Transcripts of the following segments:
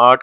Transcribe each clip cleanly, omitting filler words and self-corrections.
8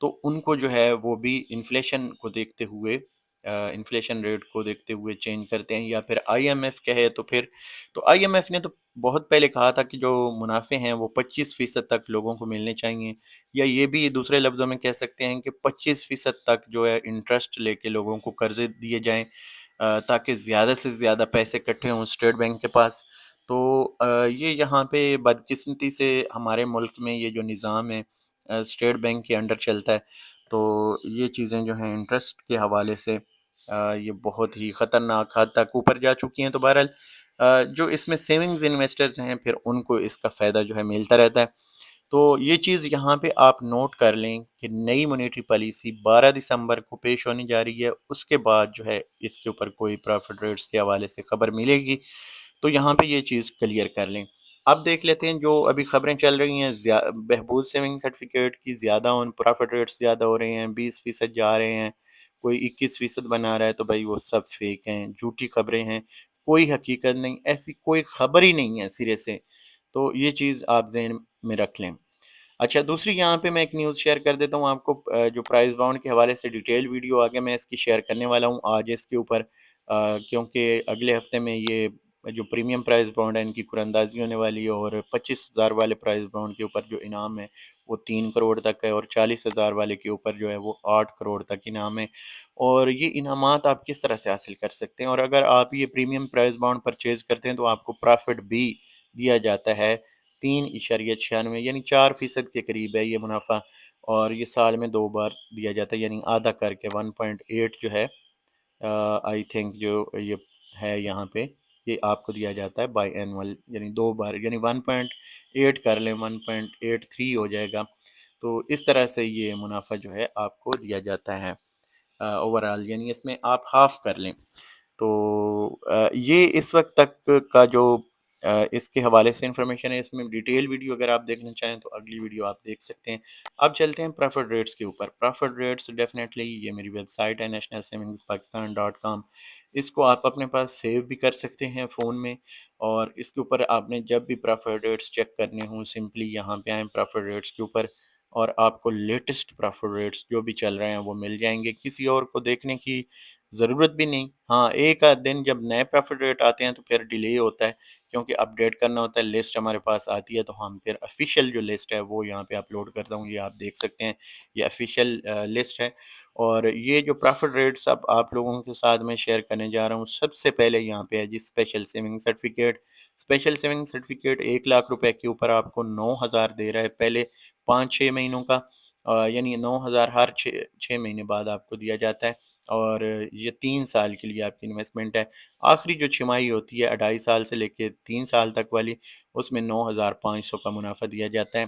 تو ان کو جو ہے وہ بھی انفلیشن کو دیکھتے ہوئے انفلیشن ریٹ کو دیکھتے ہوئے چینج کرتے ہیں، یا پھر آئی ایم ایف کہے تو پھر تو آئی ایم ایف نے تو بہت پہلے کہا تھا کہ جو منافع ہیں وہ 25% تک لوگوں کو ملنے چاہیے، یا یہ بھی دوسرے لفظوں میں کہہ سکتے ہیں کہ 25% تک جو ہے انٹرسٹ لے کے لوگوں کو قرضے دیے جائیں، تاکہ زیادہ سے زیادہ پیسے اکٹھے ہوں اسٹیٹ بینک کے پاس۔ تو یہ یہاں پہ بدقسمتی سے ہمارے ملک میں یہ جو نظام ہے اسٹیٹ بینک کے انڈر چلتا ہے، تو یہ چیزیں جو ہیں انٹرسٹ کے حوالے سے یہ بہت ہی خطرناک حد تک اوپر جا چکی ہیں۔ تو بہرحال جو اس میں سیونگز انویسٹرز ہیں پھر ان کو اس کا فائدہ جو ہے ملتا رہتا ہے۔ تو یہ چیز یہاں پہ آپ نوٹ کر لیں کہ نئی مونیٹری پالیسی 12 دسمبر کو پیش ہونے جا رہی ہے، اس کے بعد جو ہے اس کے اوپر کوئی پرافٹ ریٹس کے حوالے سے خبر ملے گی، تو یہاں پہ یہ چیز کلیئر کر لیں۔ اب دیکھ لیتے ہیں جو ابھی خبریں چل رہی ہیں بہبود سیونگ سرٹیفکیٹ کی زیادہ ان پرافٹ ریٹس زیادہ ہو رہے ہیں، 20% جا رہے ہیں، کوئی 21% بنا رہا ہے، تو بھائی وہ سب فیک ہیں، جھوٹی خبریں ہیں، کوئی حقیقت نہیں، ایسی کوئی خبر ہی نہیں ہے سرے سے۔ تو یہ چیز آپ ذہن میں رکھ لیں۔ اچھا، دوسری یہاں پہ میں ایک نیوز شیئر کر دیتا ہوں آپ کو، جو پرائز باؤنڈ کے حوالے سے ڈیٹیل ویڈیو آگے میں اس کی شیئر کرنے والا ہوں آج اس کے اوپر، کیونکہ اگلے ہفتے میں یہ جو پریمیم پرائز باؤنڈ ہے ان کی قراردادی ہونے والی ہے، اور 25,000 والے پرائز باؤنڈ کے اوپر جو انعام ہے وہ 3 کروڑ تک ہے، اور 40,000 والے کے اوپر جو ہے وہ 8 کروڑ تک انعام ہے۔ اور یہ انعامات آپ کس طرح سے حاصل کر سکتے ہیں، اور اگر آپ یہ پریمیم پرائز باؤنڈ پرچیز کرتے ہیں تو آپ کو پرافٹ بھی دیا جاتا ہے 3.96، یعنی 4% کے قریب ہے یہ منافع، اور یہ سال میں 2 بار دیا جاتا ہے، یعنی آدھا کر کے 1.8 جو ہے آئی تھنک جو یہ ہے یہاں پہ یہ آپ کو دیا جاتا ہے بائی اینول، یعنی 2 بار، یعنی 1.8 کر لیں، 1.83 ہو جائے گا۔ تو اس طرح سے یہ منافع جو ہے آپ کو دیا جاتا ہے اوورال، یعنی اس میں آپ ہاف کر لیں۔ تو یہ اس وقت تک کا جو اس کے حوالے سے انفارمیشن ہے، اس میں ڈیٹیل ویڈیو اگر آپ دیکھنا چاہیں تو اگلی ویڈیو آپ دیکھ سکتے ہیں۔ اب چلتے ہیں پریفرڈ ریٹس کے اوپر۔ پریفرڈ ریٹس ڈیفینیٹلی یہ میری ویب سائٹ ہے nationalsavingspakistan.com، اس کو آپ اپنے پاس سیو بھی کر سکتے ہیں فون میں، اور اس کے اوپر آپ نے جب بھی پریفرڈ ریٹس چیک کرنے ہوں سمپلی یہاں پہ آئیں پریفرڈ ریٹس کے اوپر، اور آپ کو لیٹسٹ پریفرڈ ریٹس جو بھی چل رہے ہیں وہ مل جائیں گے، کسی اور کو دیکھنے کی ضرورت بھی نہیں۔ ہاں، ایک آدھ دن جب نئے پریفرڈ ریٹ آتے ہیں تو پھر ڈیلے ہوتا ہے، کیونکہ اپ ڈیٹ کرنا ہوتا ہے، لسٹ ہمارے پاس آتی ہے، تو ہم پھر افیشیل جو لسٹ ہے وہ یہاں پہ اپلوڈ کرتا ہوں، یہ آپ دیکھ سکتے ہیں، یہ افیشیل لسٹ ہے۔ اور یہ جو پریفرڈ ریٹس اب آپ لوگوں کے ساتھ میں شیئر کرنے جا رہا ہوں، سب سے پہلے یہاں پہ ہے جی special saving certificate. Special saving certificate 1 lakh روپے کے اوپر آپ کو 9,000 دے رہا ہے پہلے 5-6 مہینوں کا، یعنی 9,000 ہر 6 مہینے بعد آپ کو دیا جاتا ہے، اور یہ 3 سال کے لیے آپ کی انویسٹمنٹ ہے۔ آخری جو چھمائی ہوتی ہے 2.5 سال سے لے کے 3 سال تک والی، اس میں 9,500 کا منافع دیا جاتا ہے،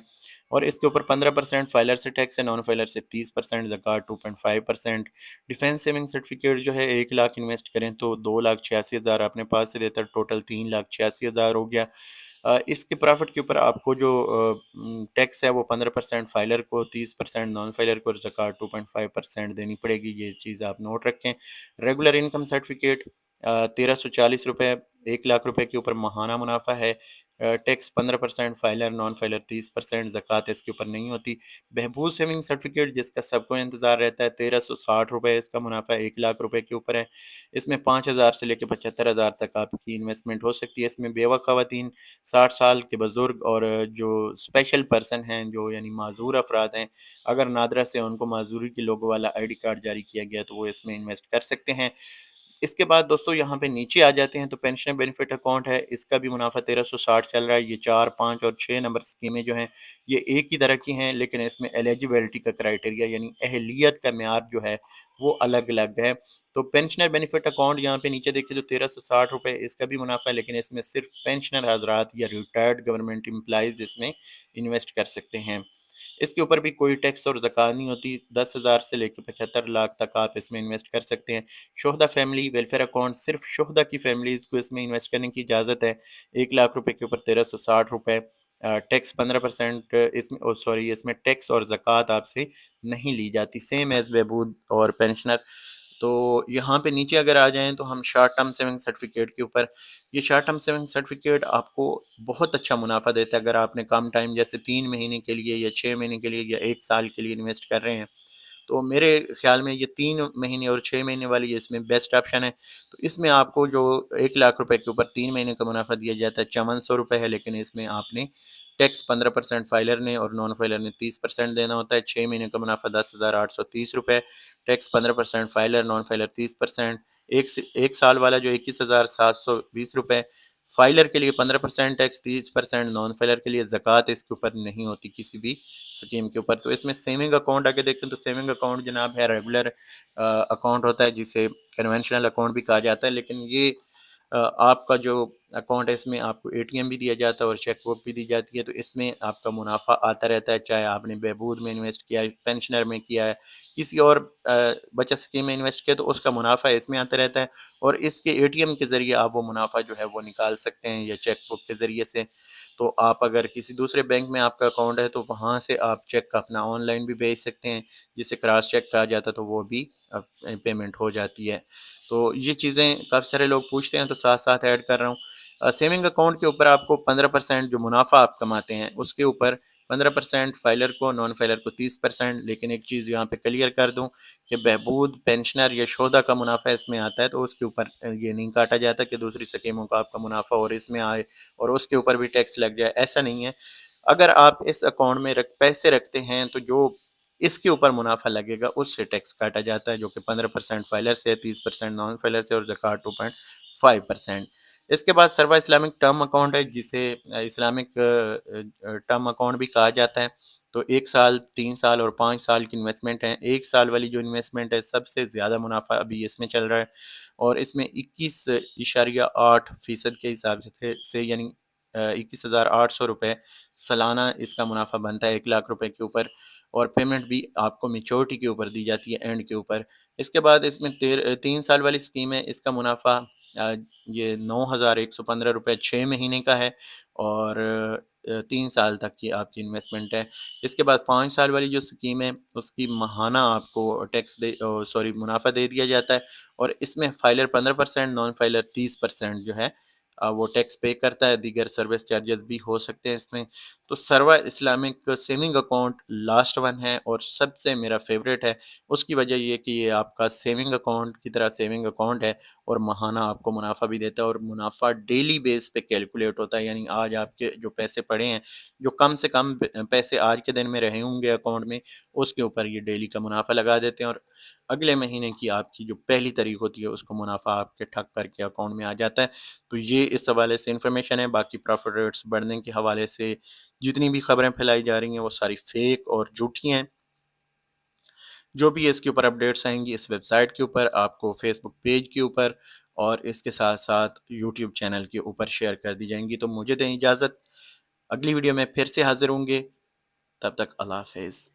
اور اس کے اوپر 15% فائلر سے ٹیکس ہے، نان فائلر سے 30%، زکوٰۃ 2.5%۔ ڈیفینس سیونگ سرٹیفکیٹ جو ہے 1 لاکھ انویسٹ کریں تو 2,86,000 اپنے پاس سے دیتا ہے، ٹوٹل 3,86,000 ہو گیا۔ اس کے پرافٹ کے اوپر آپ کو جو ٹیکس ہے وہ 15% فائلر کو، 30% نان فائلر کو، اور زکوٰۃ 2.5% دینی پڑے گی، یہ چیز آپ نوٹ رکھیں۔ ریگولر انکم سرٹیفکیٹ 1,340 روپے، 1 لاکھ روپے کے اوپر ماہانہ منافع ہے، ٹیکس 15%، فائلر نان فائلر 30%، زکوٰۃ اس کے اوپر نہیں ہوتی۔ بہبود سیونگ سرٹیفکیٹ جس کا سب کو انتظار رہتا ہے 1,360 روپے، اس کا منافع 1 لاکھ روپے کے اوپر ہے، اس میں 5,000 سے لے کے 75,000 تک آپ کی انویسٹمنٹ ہو سکتی ہے۔ اس میں بیوہ خواتین، 60 سال کے بزرگ، اور جو اسپیشل پرسن ہیں جو یعنی معذور افراد ہیں، اگر نادرا سے ان کو معذوری کے لوگو والا آئی ڈی کارڈ جاری کیا گیا تو وہ اس میں انویسٹ کر سکتے ہیں۔ اس کے بعد دوستو یہاں پہ نیچے آ جاتے ہیں تو پینشن بینیفٹ اکاؤنٹ ہے، اس کا بھی منافع 1,360 چل رہا ہے۔ یہ 4، 5 اور 6 نمبر اسکیمیں جو ہیں یہ ایک ہی طرح کی ہیں، لیکن اس میں ایلیجیبلٹی کا کرائٹیریا یعنی اہلیت کا معیار جو ہے وہ الگ الگ ہے۔ تو پینشنر بینیفٹ اکاؤنٹ یہاں پہ نیچے دیکھیں تو 1,360 روپے، اس کا بھی منافع ہے، لیکن اس میں صرف پینشنر حضرات یا ریٹائرڈ گورنمنٹ امپلائیز اس میں انویسٹ کر سکتے ہیں۔ اس کے اوپر بھی کوئی ٹیکس اور زکوٰۃ نہیں ہوتی، 10,000 سے لے کے 75 لاکھ تک آپ اس میں انویسٹ کر سکتے ہیں۔ شہدہ فیملی ویلفیئر اکاؤنٹ، صرف شہدہ کی فیملیز کو اس میں انویسٹ کرنے کی اجازت ہے، 1 لاکھ روپے کے اوپر 1,360 روپے، ٹیکس 15%، اس میں سوری اس میں ٹیکس اور زکوٰۃ آپ سے نہیں لی جاتی، سیم ایز بہبود اور پینشنر۔ تو یہاں پہ نیچے اگر آ جائیں تو ہم شارٹ ٹرم سیونگ سرٹیفکیٹ کے اوپر، یہ شارٹ ٹرم سیونگ سرٹیفکیٹ آپ کو بہت اچھا منافع دیتا ہے اگر آپ نے کم ٹائم جیسے 3 مہینے کے لیے یا 6 مہینے کے لیے یا 1 سال کے لیے انویسٹ کر رہے ہیں، تو میرے خیال میں یہ 3 مہینے اور 6 مہینے والی اس میں بیسٹ آپشن ہے۔ تو اس میں آپ کو جو 1 لاکھ روپے کے اوپر 3 مہینے کا منافع دیا جاتا ہے 5400 روپے ہے، لیکن اس میں آپ نے ٹیکس 15% فائلر نے اور نان فائلر نے 30% دینا ہوتا ہے۔ 6 مہینے کا منافع 10,830 روپے، ٹیکس 15% فائلر، نان فائلر 30%۔ ایک سال والا جو 21,720 روپے، فائلر کے لیے 15% ٹیکس، 30% نان فائلر کے لیے زکوٰۃ اس کے اوپر نہیں ہوتی کسی بھی اسکیم کے اوپر۔ تو اس میں سیونگ اکاؤنٹ آگے دیکھیں تو سیونگ اکاؤنٹ جناب ہے ریگولر اکاؤنٹ ہوتا ہے، جسے کنونشنل اکاؤنٹ بھی کہا جاتا ہے، لیکن یہ آپ کا جو اکاؤنٹ ہے اس میں آپ کو اے ٹی ایم بھی دیا جاتا ہے اور چیک بک بھی دی جاتی ہے۔ تو اس میں آپ کا منافع آتا رہتا ہے، چاہے آپ نے بہبود میں انویسٹ کیا ہے، پینشنر میں کیا ہے، کسی اور بچت اسکیم میں انویسٹ کیا، تو اس کا منافع اس میں آتا رہتا ہے، اور اس کے اے ٹی ایم کے ذریعے آپ وہ منافع جو ہے وہ نکال سکتے ہیں، یا چیک بک کے ذریعے سے۔ تو آپ اگر کسی دوسرے بینک میں آپ کا اکاؤنٹ ہے تو وہاں سے آپ چیک اپنا آن لائن بھی بھیج سکتے ہیں، جسے کراس چیک کہا جاتا ہے، تو وہ بھی پیمنٹ ہو جاتی ہے۔ تو یہ چیزیں کافی سارے لوگ پوچھتے ہیں، تو ساتھ ساتھ ایڈ کر رہا ہوں۔ سیونگ اکاؤنٹ کے اوپر آپ کو 15% جو منافع آپ کماتے ہیں اس کے اوپر 15% فائلر کو، نان فائلر کو 30%۔ لیکن ایک چیز یہاں پہ کلیئر کر دوں کہ بہبود، پینشنر یا شودا کا منافع اس میں آتا ہے، تو اس کے اوپر یہ نہیں کاٹا جاتا کہ دوسری سکیموں کا آپ کا منافع اور اس میں آئے اور اس کے اوپر بھی ٹیکس لگ جائے، ایسا نہیں ہے۔ اگر آپ اس اکاؤنٹ میں پیسے رکھتے ہیں تو جو اس کے اوپر منافع لگے گا اس سے ٹیکس کاٹا جاتا ہے، جو کہ 15% فائلر سے، 30% نان فائلر سے، اور زکوٰۃ 2.5%۔ اس کے بعد سروا اسلامک ٹرم اکاؤنٹ ہے، جسے اسلامک ٹرم اکاؤنٹ بھی کہا جاتا ہے۔ تو 1 سال، 3 سال اور 5 سال کی انویسٹمنٹ ہیں۔ 1 سال والی جو انویسٹمنٹ ہے سب سے زیادہ منافع ابھی اس میں چل رہا ہے، اور اس میں 21.8% کے حساب سے یعنی 21,800 روپے سالانہ اس کا منافع بنتا ہے 1 لاکھ روپے کے اوپر، اور پیمنٹ بھی آپ کو میچورٹی کے اوپر دی جاتی ہے، اینڈ کے اوپر۔ اس کے بعد اس میں 3 سال والی اسکیم ہے، اس کا منافع یہ 9,115 روپے 6 مہینے کا ہے، اور 3 سال تک کی آپ کی انویسٹمنٹ ہے۔ اس کے بعد 5 سال والی جو اسکیم ہے اس کی ماہانہ آپ کو ٹیکس منافع دے دیا جاتا ہے، اور اس میں فائلر 15%، نان فائلر 30% جو ہے وہ ٹیکس پے کرتا ہے، دیگر سروس چارجز بھی ہو سکتے ہیں اس میں۔ تو سروا Islamic saving account last one ہے اور سب سے میرا فیوریٹ ہے۔ اس کی وجہ یہ کہ یہ آپ کا سیونگ اکاؤنٹ کی طرح سیونگ اکاؤنٹ ہے، اور ماہانہ آپ کو منافع بھی دیتا ہے، اور منافع ڈیلی بیس پہ کیلکولیٹ ہوتا ہے، یعنی آج آپ کے جو پیسے پڑے ہیں، جو کم سے کم پیسے آج کے دن میں رہے ہوں گے اکاؤنٹ میں، اس کے اوپر یہ ڈیلی کا منافع لگا دیتے ہیں، اور اگلے مہینے کی آپ کی جو پہلی تاریخ ہوتی ہے اس کو منافع آپ کے ٹھک کر کے اکاؤنٹ میں آ جاتا ہے۔ تو یہ اس حوالے سے انفارمیشن ہے۔ باقی پروفٹ ریٹس بڑھنے کے حوالے سے جتنی بھی خبریں پھیلائی جا رہی ہیں وہ ساری فیک اور جھوٹی ہیں۔ جو بھی اس کے اوپر اپڈیٹس آئیں گی اس ویب سائٹ کے اوپر، آپ کو فیس بک پیج کے اوپر، اور اس کے ساتھ ساتھ یوٹیوب چینل کے اوپر شیئر کر دی جائیں گی۔ تو مجھے دیں اجازت، اگلی ویڈیو میں پھر سے حاضر ہوں گے، تب تک اللہ حافظ۔